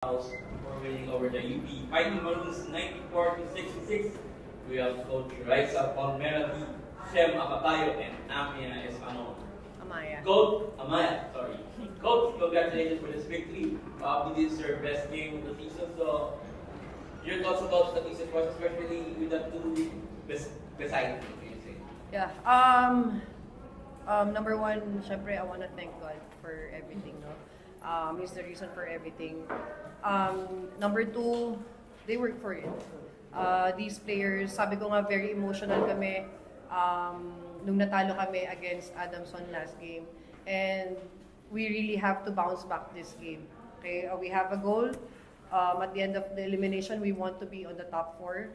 House for winning over the UP Fighting Maroons 94 to 66. We have Coach Raisa Palmerati, Shem Akatayo, and Amia Espano. Coach, congratulations for this victory. Probably this is your best game of the season. So, your thoughts about the season was, especially with the two beside you, say? Yeah. Number one, syempre, I want to thank God for everything, no? He's the reason for everything. Number two, they work for it. These players, sabi ko nga, very emotional kami nung natalo kami against Adamson last game. And we really have to bounce back this game. Okay, we have a goal. At the end of the elimination, we want to be on the top 4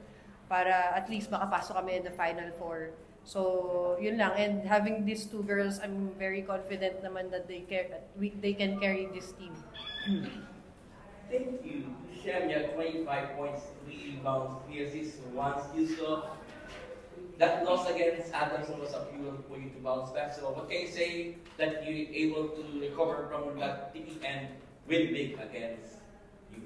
para at least makapasok kami in the final 4. So, yun lang. And having these two girls, I'm very confident naman that they can carry this team. Thank you. Shem, you have 25 points, 3 rebounds, 3 assists, 1 steal. So, that loss against Adamson was a fuel for you to bounce back. So, what can you say that you're able to recover from that defeat and win big against you?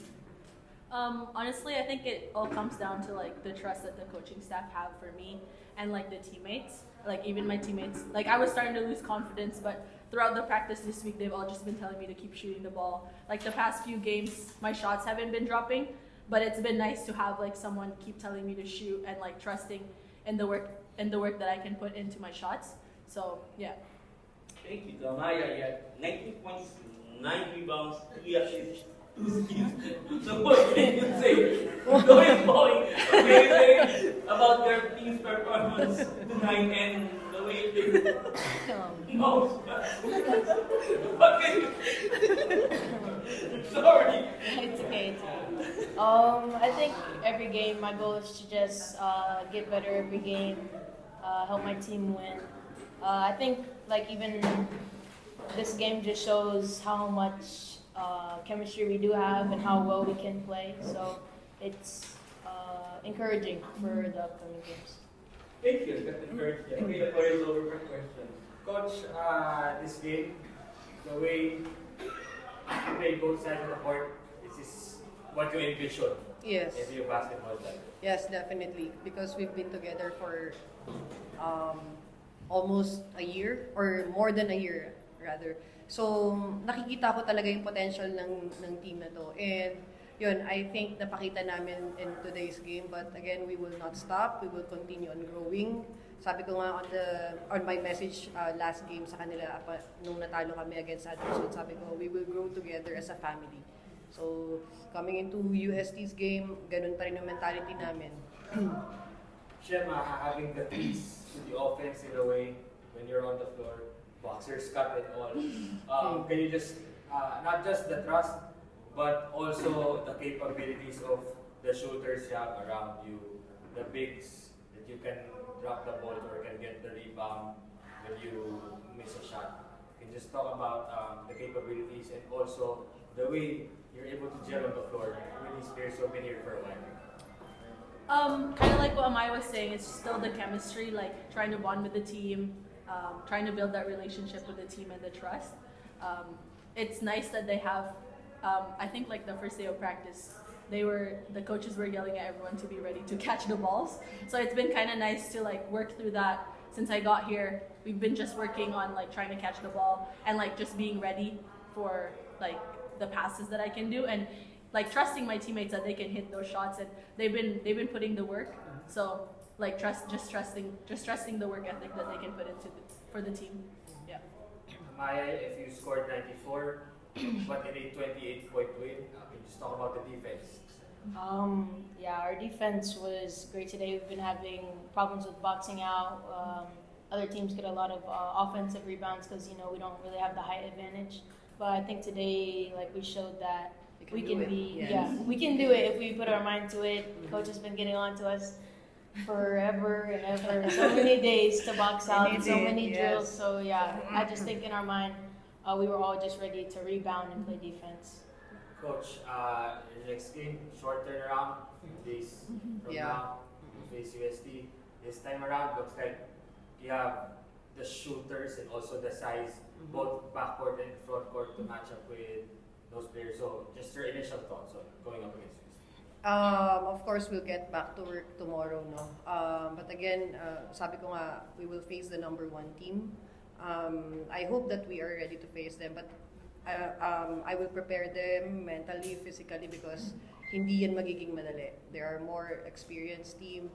Honestly, I think it all comes down to like the trust that the coaching staff have for me and like the teammates, like even my teammates. Like I was starting to lose confidence, but throughout the practice this week, they've all just been telling me to keep shooting the ball. Like the past few games, my shots haven't been dropping, but it's been nice to have like someone keep telling me to shoot and like trusting in the work that I can put into my shots. So yeah. Thank you, Damaya. You had 19 points, 9 rebounds, 3 assists, 2 steals. So what can you say? Going about their team's performance tonight and the way they mouse. What can you Sorry. It's okay. I think every game my goal is to just get better every game, help my team win. I think like even this game just shows how much chemistry we do have and how well we can play. So it's encouraging for the upcoming games. Thank you. That's encouraging. Okay, the floor is over for questions. Coach, this game, the way you play both sides of the court, this is what you envision. Yes. If you basketball player. Yes, definitely. Because we've been together for almost a year or more than a year rather. So, nakikita ko talaga yung potential ng team na to. And yun, I think napakita namin in today's game. But again, we will not stop. We will continue on growing. Sabi ko nga on my message last game sa kanila nung natalo kami against Adamson, sabi ko, we will grow together as a family. So, coming into UST's game, ganun pa rin yung mentality namin. Shem, having the piece to the offense in a way when you're on the floor, boxers cut and all. Can you just, not just the trust, but also the capabilities of the shooters you have around you, the bigs that you can drop the ball or can get the rebound when you miss a shot. Can you just talk about the capabilities and also the way you're able to gel on the floor with these players who have been here for a while? Kind of like what Amaya was saying, it's still the chemistry, like trying to bond with the team, trying to build that relationship with the team and the trust. It's nice that they have, I think like the first day of practice, the coaches were yelling at everyone to be ready to catch the balls. So it's been kind of nice to like work through that. Since I got here, we've been just working on like trying to catch the ball and like just being ready for like the passes that I can do and like trusting my teammates that they can hit those shots, and they've been putting the work. So like trusting the work ethic that they can put into for the team. Yeah. Maya, if you scored 94, but in a 28-point win, can you just talk about the defense? Yeah, our defense was great today. We've been having problems with boxing out. Other teams get a lot of offensive rebounds because we don't really have the height advantage. But I think today, like we showed that we can we can do it if we put our mind to it. Coach has been getting on to us forever and ever, so many days to box out, and so many drills. So yeah, I just think in our mind, we were all just ready to rebound and play defense. Coach, your next game, short turnaround, days from now, you face UST. This time around, looks like you have the shooters and also the size, both backcourt and frontcourt, to match up with those players. So just your initial thoughts on going up against this. Of course, we'll get back to work tomorrow, no? But again, sabi ko nga, we will face the number 1 team. I hope that we are ready to face them, but I will prepare them mentally, physically, because hindi yan magiging madali. There are more experienced team,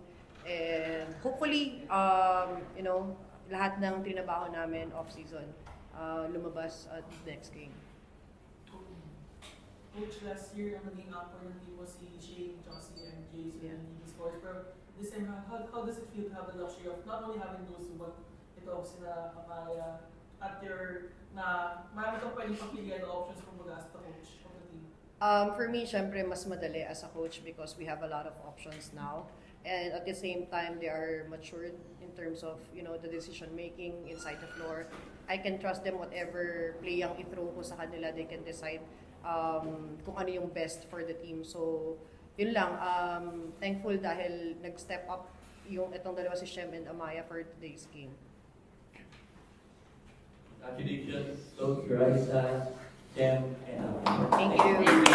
and hopefully, lahat ng trinabaho namin off-season, lumabas at next game. Coach, last year, ang naging anchor ng team was si Shane, Josie, and Jason, Yeah. and he scores. Pero this time, how does it feel to have the luxury of not only having those two, but ito sila Amaya at your marami kang pwedeng pagpilian ng options kumbaga as the coach of the team? For me, syempre, mas madali as a coach because we have a lot of options now. And at the same time, they are matured in terms of, the decision making inside the floor. I can trust them whatever play ang i-throw ko sa kanila, they can decide kung ano yung best for the team. So, yun lang. Thankful dahil nag-step up itong dalawa si Shem and Amaya for today's game. Congratulations, Coach Raisa, Jem, and Thank you.